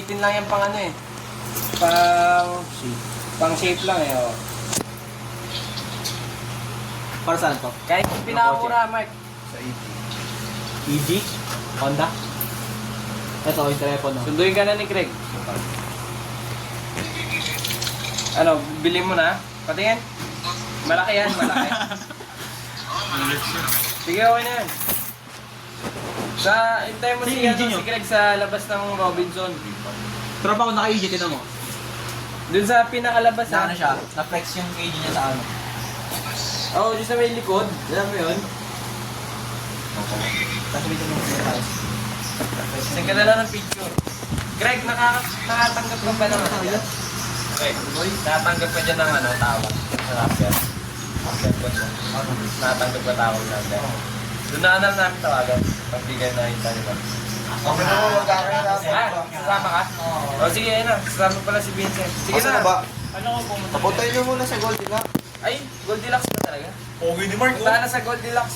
gamitin lang yan pang ano eh. Pang shape lang eh. Oh. Para saan to? Kahit pinakamura, Mark. Sa ET. EG? Honda? Ito, yung telepono. Sunduin ka na ni Craig. Ano, bili mo na? Patingin. Malaki yan, malaki. Sige, okay na yan. Hintay mo si Craig sa labas ng Robinson. Tropa ko naka-EG, tinan mo. Dun sa pinakalabas Na ano siya? Na-flex yung EG niya sa ano. Oo, dun sa may likod. Alam mo yun? Tapos dito mo siya. Send ka na lang ng picture. Craig, nakatanggap ka ba ng ano dyan? Craig, nakatanggap ka dyan ng ano, tawag. Sa number. Nakatanggap ka tawag number. Doon na alam namin tawagan. Pagbigay na yung tayo. Ako na mo, magkakaroon Sasama ka? O sige, ayun na. Sasama pala si Vincent. Sige Asa na. na ba? Ano ko pumunta? Papuntayin nyo muna sa Goldilocks. Ay, Goldilocks ba talaga? Okay ni Mark, Punta na sa Goldilocks.